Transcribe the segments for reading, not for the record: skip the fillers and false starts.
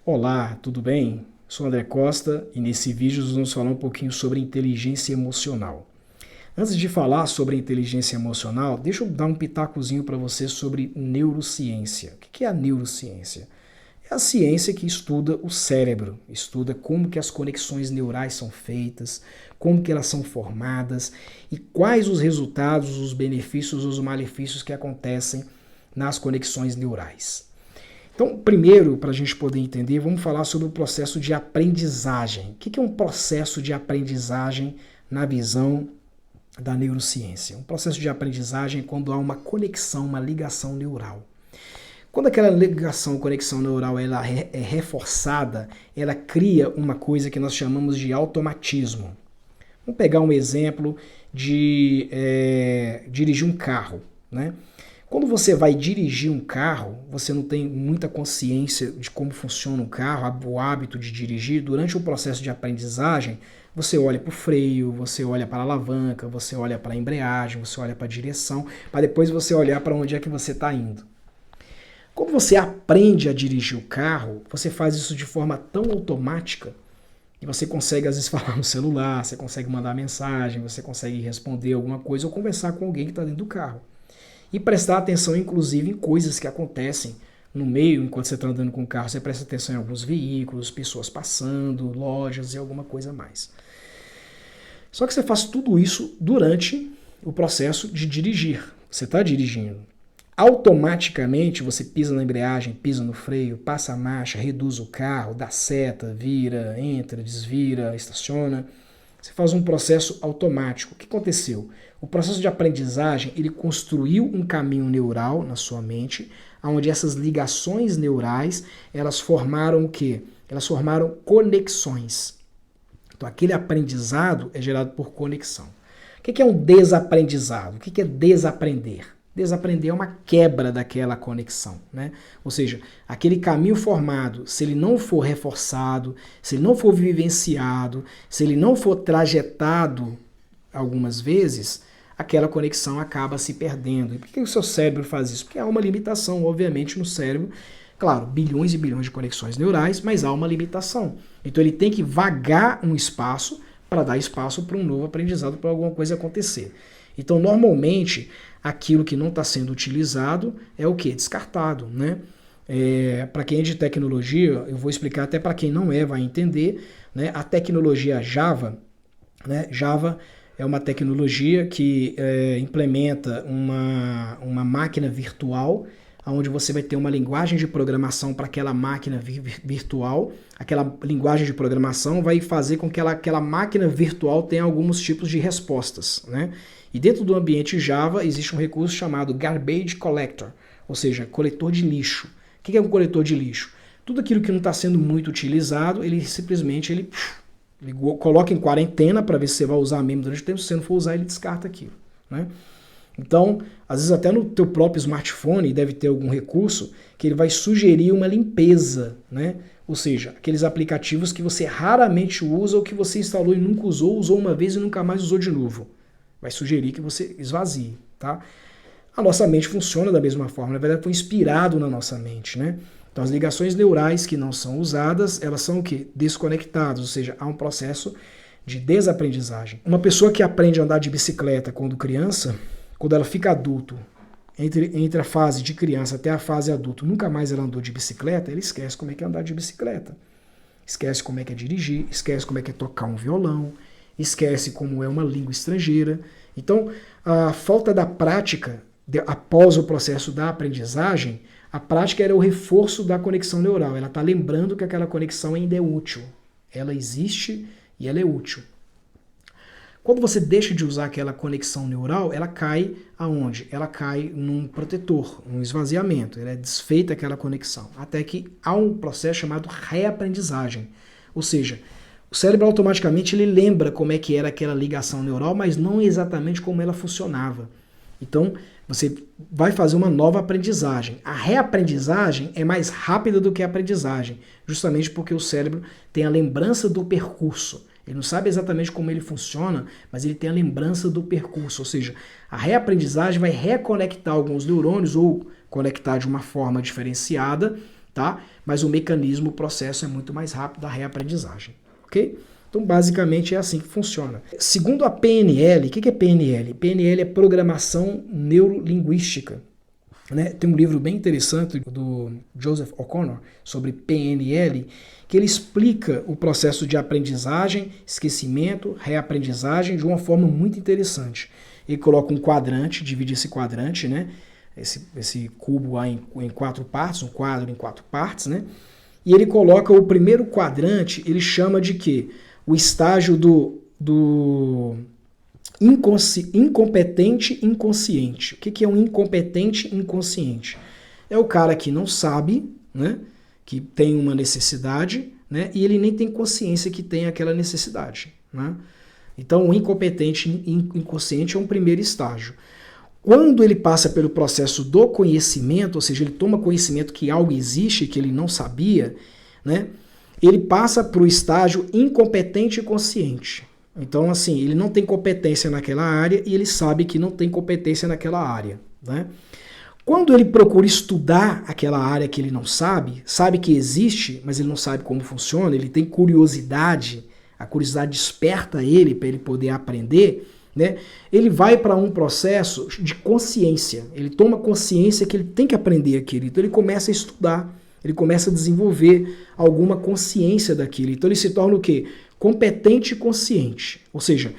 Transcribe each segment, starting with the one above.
Olá, tudo bem? Sou André Costa e nesse vídeo nós vamos falar um pouquinho sobre inteligência emocional. Antes de falar sobre inteligência emocional, deixa eu dar um pitacozinho para você sobre neurociência. O que é a neurociência? É a ciência que estuda o cérebro, estuda como que as conexões neurais são feitas, como que elas são formadas e quais os resultados, os benefícios, os malefícios que acontecem nas conexões neurais. Então, primeiro, para a gente poder entender, vamos falar sobre o processo de aprendizagem. O que é um processo de aprendizagem na visão da neurociência? Um processo de aprendizagem é quando há uma conexão, uma ligação neural. Quando aquela ligação, conexão neural ela é reforçada, ela cria uma coisa que nós chamamos de automatismo. Vamos pegar um exemplo de dirigir um carro, né? Quando você vai dirigir um carro, você não tem muita consciência de como funciona um carro, o hábito de dirigir. Durante o processo de aprendizagem, você olha para o freio, você olha para a alavanca, você olha para a embreagem, você olha para a direção, para depois você olhar para onde é que você está indo. Quando você aprende a dirigir o carro, você faz isso de forma tão automática que você consegue às vezes falar no celular, você consegue mandar mensagem, você consegue responder alguma coisa ou conversar com alguém que está dentro do carro. E prestar atenção, inclusive, em coisas que acontecem no meio, enquanto você está andando com o carro, você presta atenção em alguns veículos, pessoas passando, lojas e alguma coisa mais. Só que você faz tudo isso durante o processo de dirigir. Você está dirigindo. Automaticamente você pisa na embreagem, pisa no freio, passa a marcha, reduz o carro, dá seta, vira, entra, desvira, estaciona. Você faz um processo automático. O que aconteceu? O processo de aprendizagem, ele construiu um caminho neural na sua mente, onde essas ligações neurais, elas formaram o quê? Elas formaram conexões. Então, aquele aprendizado é gerado por conexão. O que é um desaprendizado? O que é desaprender? Desaprender é uma quebra daquela conexão, né? Ou seja, aquele caminho formado, se ele não for reforçado, se ele não for vivenciado, se ele não for trajetado algumas vezes, aquela conexão acaba se perdendo. E por que o seu cérebro faz isso? Porque há uma limitação, obviamente, no cérebro. Claro, bilhões e bilhões de conexões neurais, mas há uma limitação. Então ele tem que vagar um espaço para dar espaço para um novo aprendizado, para alguma coisa acontecer. Então, normalmente, aquilo que não está sendo utilizado é o quê? Descartado, né? Para quem é de tecnologia, eu vou explicar até para quem não vai entender, né? A tecnologia Java, né? Java é uma tecnologia que implementa uma máquina virtual, onde você vai ter uma linguagem de programação para aquela máquina virtual. Aquela linguagem de programação vai fazer com que aquela máquina virtual tenha alguns tipos de respostas, né? E dentro do ambiente Java existe um recurso chamado Garbage Collector, ou seja, coletor de lixo. O que é um coletor de lixo? Tudo aquilo que não está sendo muito utilizado, ele simplesmente ele coloca em quarentena para ver se você vai usar mesmo durante o tempo. Se você não for usar, ele descarta aquilo, né? Então, às vezes até no teu próprio smartphone deve ter algum recurso que ele vai sugerir uma limpeza, né? Ou seja, aqueles aplicativos que você raramente usa ou que você instalou e nunca usou, usou uma vez e nunca mais usou de novo. Vai sugerir que você esvazie, tá? A nossa mente funciona da mesma forma, na verdade foi inspirado na nossa mente, né? Então as ligações neurais que não são usadas, elas são o quê? Desconectadas, ou seja, há um processo de desaprendizagem. Uma pessoa que aprende a andar de bicicleta quando criança, quando ela fica adulto, entre a fase de criança até a fase adulto, nunca mais ela andou de bicicleta, ele esquece como é que é andar de bicicleta. Esquece como é que é dirigir, esquece como é que é tocar um violão, esquece como é uma língua estrangeira. Então, a falta da prática, após o processo da aprendizagem, a prática era o reforço da conexão neural. Ela está lembrando que aquela conexão ainda é útil. Ela existe e ela é útil. Quando você deixa de usar aquela conexão neural, ela cai aonde? Ela cai num protetor, num esvaziamento. Ela é desfeita aquela conexão. Até que há um processo chamado reaprendizagem. Ou seja, o cérebro automaticamente ele lembra como é que era aquela ligação neural, mas não exatamente como ela funcionava. Então, você vai fazer uma nova aprendizagem. A reaprendizagem é mais rápida do que a aprendizagem, justamente porque o cérebro tem a lembrança do percurso. Ele não sabe exatamente como ele funciona, mas ele tem a lembrança do percurso. Ou seja, a reaprendizagem vai reconectar alguns neurônios ou conectar de uma forma diferenciada tá? Mas o mecanismo, o processo é muito mais rápido da reaprendizagem, ok? Então, basicamente, é assim que funciona. Segundo a PNL, o que é PNL? PNL é Programação Neurolinguística. Né? Tem um livro bem interessante do Joseph O'Connor sobre PNL, que ele explica o processo de aprendizagem, esquecimento, reaprendizagem de uma forma muito interessante. Ele coloca um quadrante, divide esse quadrante, né? Esse cubo lá em 4 partes, um quadro em 4 partes, né? E ele coloca o primeiro quadrante, ele chama de quê? O estágio do incompetente inconsciente. O que é um incompetente inconsciente? É o cara que não sabe, né, que tem uma necessidade, né, e ele nem tem consciência que tem aquela necessidade. Né? Então, o incompetente inconsciente é um primeiro estágio. Quando ele passa pelo processo do conhecimento, ou seja, ele toma conhecimento que algo existe que ele não sabia, né, ele passa para o estágio incompetente consciente. Então, assim, ele não tem competência naquela área e ele sabe que não tem competência naquela área. Né? Quando ele procura estudar aquela área que ele não sabe, sabe que existe, mas ele não sabe como funciona, ele tem curiosidade, a curiosidade desperta ele para ele poder aprender, né? Ele vai para um processo de consciência. Ele toma consciência que ele tem que aprender aquilo. Então ele começa a estudar, ele começa a desenvolver alguma consciência daquilo. Então ele se torna o quê? Competente e consciente. Ou seja,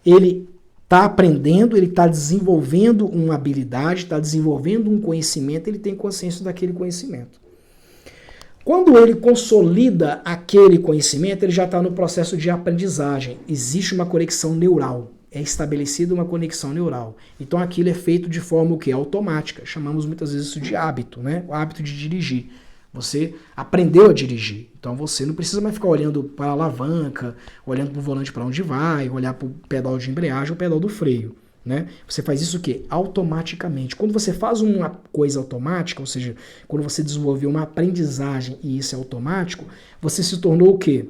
ele está aprendendo, ele está desenvolvendo uma habilidade, está desenvolvendo um conhecimento, ele tem consciência daquele conhecimento. Quando ele consolida aquele conhecimento, ele já está no processo de aprendizagem. Existe uma conexão neural. É estabelecida uma conexão neural. Então aquilo é feito de forma o quê? Automática. Chamamos muitas vezes isso de hábito, né? O hábito de dirigir. Você aprendeu a dirigir. Então você não precisa mais ficar olhando para a alavanca, olhando para o volante para onde vai, olhar para o pedal de embreagem ou o pedal do freio. Né? Você faz isso o quê? Automaticamente. Quando você faz uma coisa automática, ou seja, quando você desenvolveu uma aprendizagem e isso é automático, você se tornou o quê?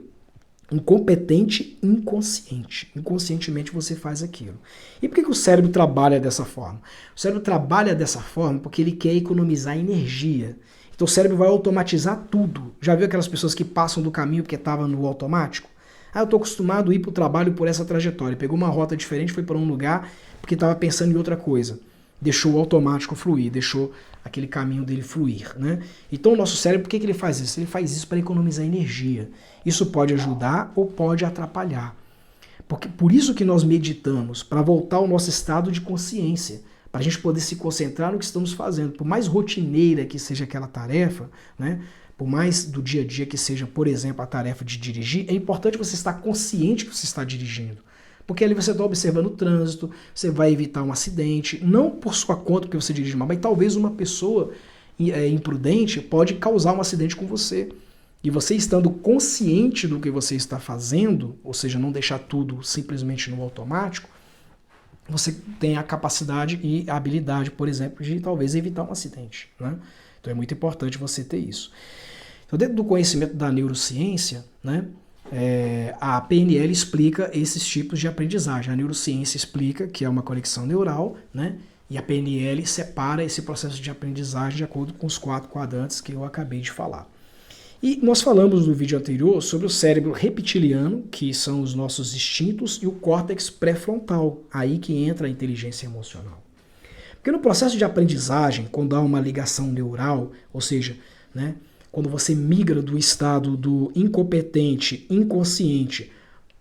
Um competente inconsciente. Inconscientemente você faz aquilo. E por que o cérebro trabalha dessa forma? O cérebro trabalha dessa forma porque ele quer economizar energia. Então o cérebro vai automatizar tudo. Já viu aquelas pessoas que passam do caminho porque estavam no automático? Ah, eu estou acostumado a ir para o trabalho por essa trajetória. Pegou uma rota diferente, foi para um lugar porque estava pensando em outra coisa. Deixou o automático fluir, deixou aquele caminho dele fluir. Né? Então o nosso cérebro, por que ele faz isso? Ele faz isso para economizar energia. Isso pode ajudar ou pode atrapalhar. Porque, por isso que nós meditamos, para voltar ao nosso estado de consciência, para a gente poder se concentrar no que estamos fazendo. Por mais rotineira que seja aquela tarefa, né? Por mais do dia a dia que seja, por exemplo, a tarefa de dirigir, é importante você estar consciente que você está dirigindo. Porque ali você está observando o trânsito, você vai evitar um acidente, não por sua conta porque você dirige mal, mas talvez uma pessoa imprudente pode causar um acidente com você. E você estando consciente do que você está fazendo, ou seja, não deixar tudo simplesmente no automático, você tem a capacidade e a habilidade, por exemplo, de talvez evitar um acidente. Né? Então é muito importante você ter isso. Então, dentro do conhecimento da neurociência, né, a PNL explica esses tipos de aprendizagem. A neurociência explica que é uma conexão neural, né, e a PNL separa esse processo de aprendizagem de acordo com os 4 quadrantes que eu acabei de falar. E nós falamos no vídeo anterior sobre o cérebro reptiliano, que são os nossos instintos, e o córtex pré-frontal, aí que entra a inteligência emocional. Porque no processo de aprendizagem, quando há uma ligação neural, ou seja, né, quando você migra do estado do incompetente, inconsciente,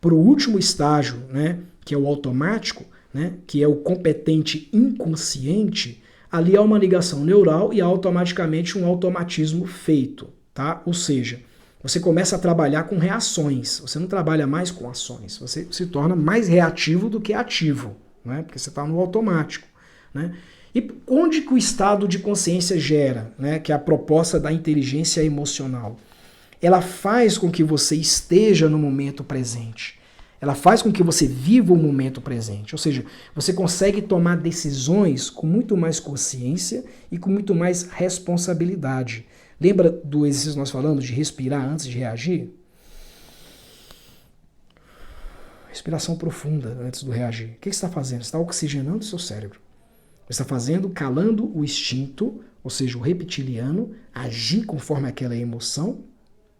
para o último estágio, né, que é o automático, né, que é o competente inconsciente, ali há uma ligação neural e há automaticamente um automatismo feito. Tá? Ou seja, você começa a trabalhar com reações, você não trabalha mais com ações, você se torna mais reativo do que ativo, né? Porque você está no automático. Né? E onde que o estado de consciência gera, né? Que é a proposta da inteligência emocional? Ela faz com que você esteja no momento presente. Ela faz com que você viva o momento presente. Ou seja, você consegue tomar decisões com muito mais consciência e com muito mais responsabilidade. Lembra do exercício que nós falamos de respirar antes de reagir? Respiração profunda antes do reagir. O que você está fazendo? Você está oxigenando o seu cérebro. Você está calando o instinto, ou seja, o reptiliano, agir conforme aquela emoção,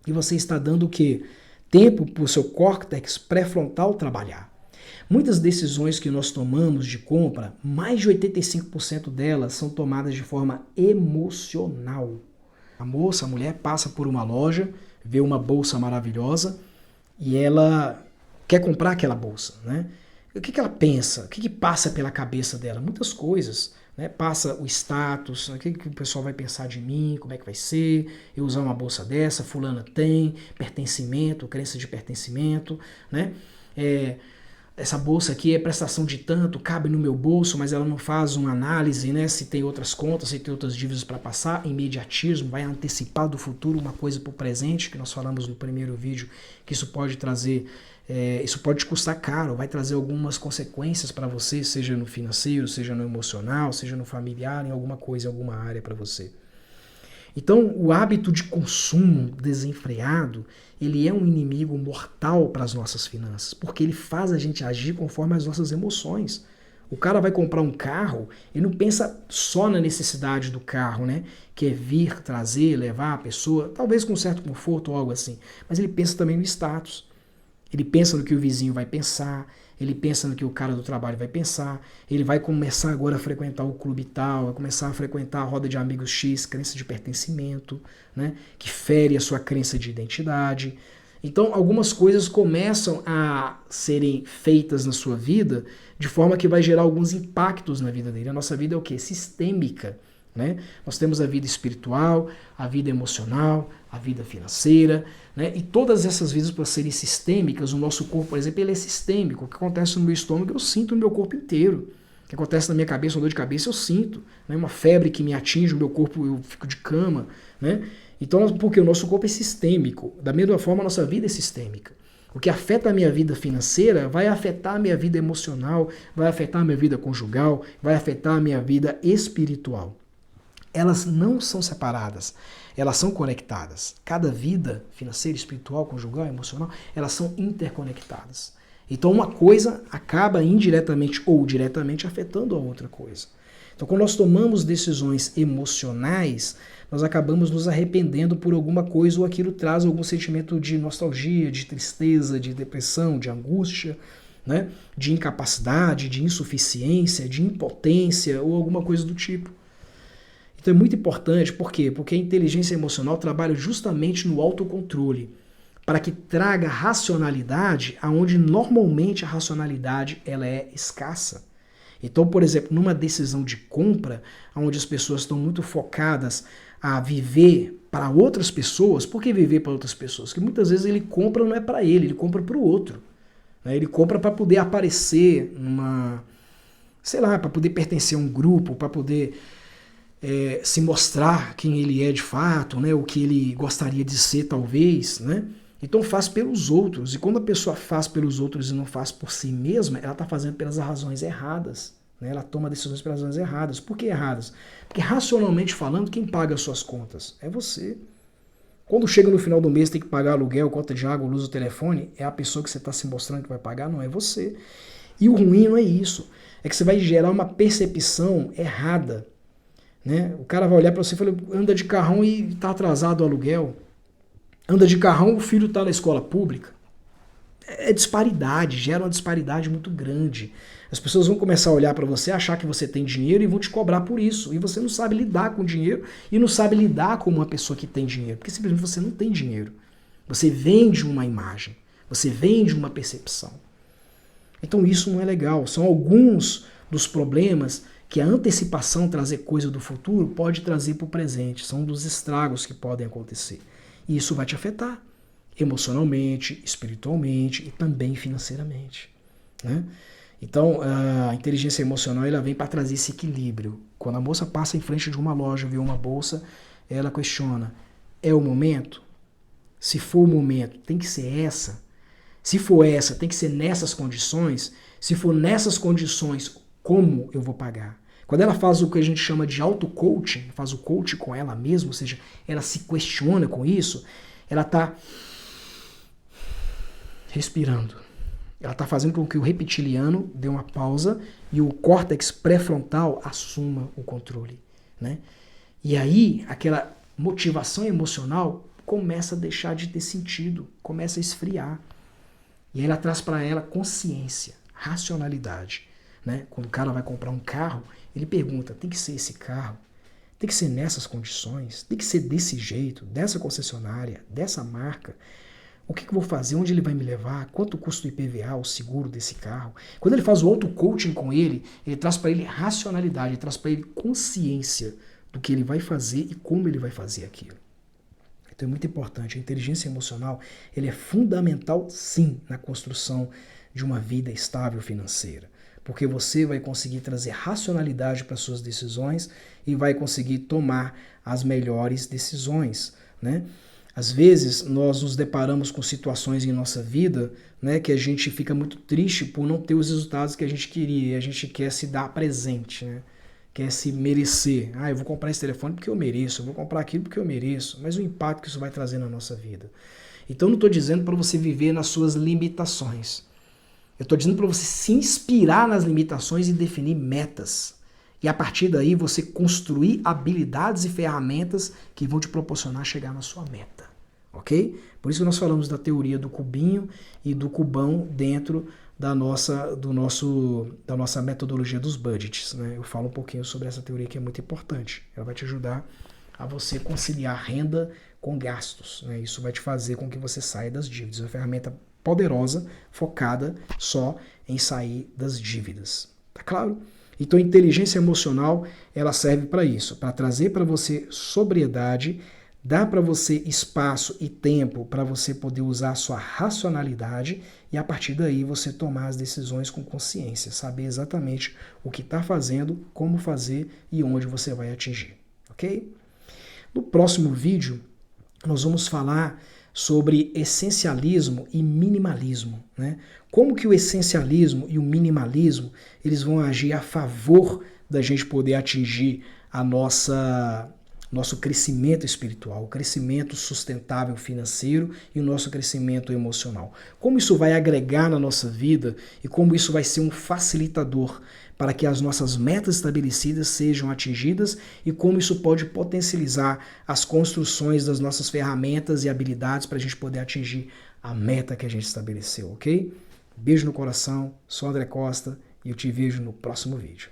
e você está dando o quê? Tempo para o seu córtex pré-frontal trabalhar. Muitas decisões que nós tomamos de compra, mais de 85% delas são tomadas de forma emocional. A mulher passa por uma loja, vê uma bolsa maravilhosa e ela quer comprar aquela bolsa, né? O que ela pensa? O que passa pela cabeça dela? Muitas coisas, né? Passa o status, o que o pessoal vai pensar de mim, como é que vai ser, eu usar uma bolsa dessa, fulana tem, pertencimento, crença de pertencimento, né? Essa bolsa aqui é prestação de tanto, cabe no meu bolso, mas ela não faz uma análise, né, se tem outras contas, se tem outras dívidas para passar, imediatismo, vai antecipar do futuro uma coisa para o presente, que nós falamos no primeiro vídeo, que isso pode trazer, isso pode te custar caro, vai trazer algumas consequências para você, seja no financeiro, seja no emocional, seja no familiar, em alguma coisa, em alguma área para você. Então, o hábito de consumo desenfreado, ele é um inimigo mortal para as nossas finanças, porque ele faz a gente agir conforme as nossas emoções. O cara vai comprar um carro, ele não pensa só na necessidade do carro, né? Que é vir, trazer, levar a pessoa, talvez com certo conforto ou algo assim, mas ele pensa também no status. Ele pensa no que o vizinho vai pensar, ele pensa no que o cara do trabalho vai pensar, ele vai começar agora a frequentar o clube tal, vai começar a frequentar a roda de amigos X, crença de pertencimento, né, que fere a sua crença de identidade. Então, algumas coisas começam a serem feitas na sua vida de forma que vai gerar alguns impactos na vida dele. A nossa vida é o quê? Sistêmica. Né? Nós temos a vida espiritual, a vida emocional, a vida financeira, né? E todas essas vidas, para serem sistêmicas, o nosso corpo, por exemplo, ele é sistêmico. O que acontece no meu estômago eu sinto no meu corpo inteiro. O que acontece na minha cabeça, uma dor de cabeça, eu sinto. Né? Uma febre que me atinge o meu corpo, eu fico de cama. Né? Então, porque o nosso corpo é sistêmico. Da mesma forma, a nossa vida é sistêmica. O que afeta a minha vida financeira vai afetar a minha vida emocional, vai afetar a minha vida conjugal, vai afetar a minha vida espiritual. Elas não são separadas, elas são conectadas. Cada vida financeira, espiritual, conjugal, emocional, elas são interconectadas. Então uma coisa acaba indiretamente ou diretamente afetando a outra coisa. Então quando nós tomamos decisões emocionais, nós acabamos nos arrependendo por alguma coisa ou aquilo traz algum sentimento de nostalgia, de tristeza, de depressão, de angústia, né? De incapacidade, de insuficiência, de impotência ou alguma coisa do tipo. Então é muito importante, por quê? Porque a inteligência emocional trabalha justamente no autocontrole, para que traga racionalidade aonde normalmente a racionalidade ela é escassa. Então, por exemplo, numa decisão de compra, onde as pessoas estão muito focadas a viver para outras pessoas, por que viver para outras pessoas? Porque muitas vezes ele compra não é para ele compra para o outro. Né? Ele compra para poder aparecer numa, sei lá, para poder pertencer a um grupo, para poder se mostrar quem ele é de fato, né, o que ele gostaria de ser talvez, né? Então faz pelos outros. E quando a pessoa faz pelos outros e não faz por si mesma, ela está fazendo pelas razões erradas. Né? Ela toma decisões pelas razões erradas. Por que erradas? Porque racionalmente falando, quem paga as suas contas? É você. Quando chega no final do mês tem que pagar aluguel, conta de água, luz, o telefone, é a pessoa que você está se mostrando que vai pagar, não é você. E o ruim não é isso. É que você vai gerar uma percepção errada. Né? O cara vai olhar para você e falar, anda de carrão e está atrasado o aluguel. Anda de carrão, o filho está na escola pública. É disparidade, gera uma disparidade muito grande. As pessoas vão começar a olhar para você, achar que você tem dinheiro e vão te cobrar por isso. E você não sabe lidar com dinheiro e não sabe lidar como uma pessoa que tem dinheiro. Porque simplesmente você não tem dinheiro. Você vende uma imagem. Você vende uma percepção. Então isso não é legal. São alguns dos problemas que a antecipação, trazer coisa do futuro, pode trazer para o presente. São dos estragos que podem acontecer. E isso vai te afetar emocionalmente, espiritualmente e também financeiramente. Né? Então, a inteligência emocional ela vem para trazer esse equilíbrio. Quando a moça passa em frente de uma loja, vê uma bolsa, ela questiona, é o momento? Se for o momento, tem que ser essa? Se for essa, tem que ser nessas condições? Se for nessas condições, como eu vou pagar? Quando ela faz o que a gente chama de auto-coaching, faz o coaching com ela mesma, ou seja, ela se questiona com isso, ela está respirando. Ela está fazendo com que o reptiliano dê uma pausa e o córtex pré-frontal assuma o controle. Né? E aí, aquela motivação emocional começa a deixar de ter sentido, começa a esfriar. E aí ela traz para ela consciência, racionalidade. Né? Quando o cara vai comprar um carro, ele pergunta, tem que ser esse carro? Tem que ser nessas condições? Tem que ser desse jeito, dessa concessionária, dessa marca? O que eu vou fazer? Onde ele vai me levar? Quanto custa o IPVA, o seguro desse carro? Quando ele faz o auto-coaching com ele traz para ele racionalidade, ele traz para ele consciência do que ele vai fazer e como ele vai fazer aquilo. Então é muito importante. A inteligência emocional ele é fundamental, sim, na construção de uma vida estável financeira. Porque você vai conseguir trazer racionalidade para suas decisões e vai conseguir tomar as melhores decisões, né? Às vezes, nós nos deparamos com situações em nossa vida, né, que a gente fica muito triste por não ter os resultados que a gente queria, e a gente quer se dar presente, né? Quer se merecer. Ah, eu vou comprar esse telefone porque eu mereço, eu vou comprar aquilo porque eu mereço, mas o impacto que isso vai trazer na nossa vida. Então, eu não estou dizendo para você viver nas suas limitações. Eu estou dizendo para você se inspirar nas limitações e definir metas. E a partir daí você construir habilidades e ferramentas que vão te proporcionar chegar na sua meta. Ok? Por isso que nós falamos da teoria do cubinho e do cubão dentro da nossa metodologia dos budgets. Né? Eu falo um pouquinho sobre essa teoria que é muito importante. Ela vai te ajudar a você conciliar renda com gastos. Né? Isso vai te fazer com que você saia das dívidas. É uma ferramenta poderosa, focada só em sair das dívidas. Tá claro? Então a inteligência emocional ela serve para isso, para trazer para você sobriedade, dar para você espaço e tempo para você poder usar a sua racionalidade e a partir daí você tomar as decisões com consciência, saber exatamente o que está fazendo, como fazer e onde você vai atingir, ok? No próximo vídeo nós vamos falar sobre essencialismo e minimalismo, né? Como que o essencialismo e o minimalismo eles vão agir a favor da gente poder atingir a nosso crescimento espiritual, o crescimento sustentável financeiro e o nosso crescimento emocional. Como isso vai agregar na nossa vida e como isso vai ser um facilitador para que as nossas metas estabelecidas sejam atingidas e como isso pode potencializar as construções das nossas ferramentas e habilidades para a gente poder atingir a meta que a gente estabeleceu, ok? Beijo no coração, sou André Costa e eu te vejo no próximo vídeo.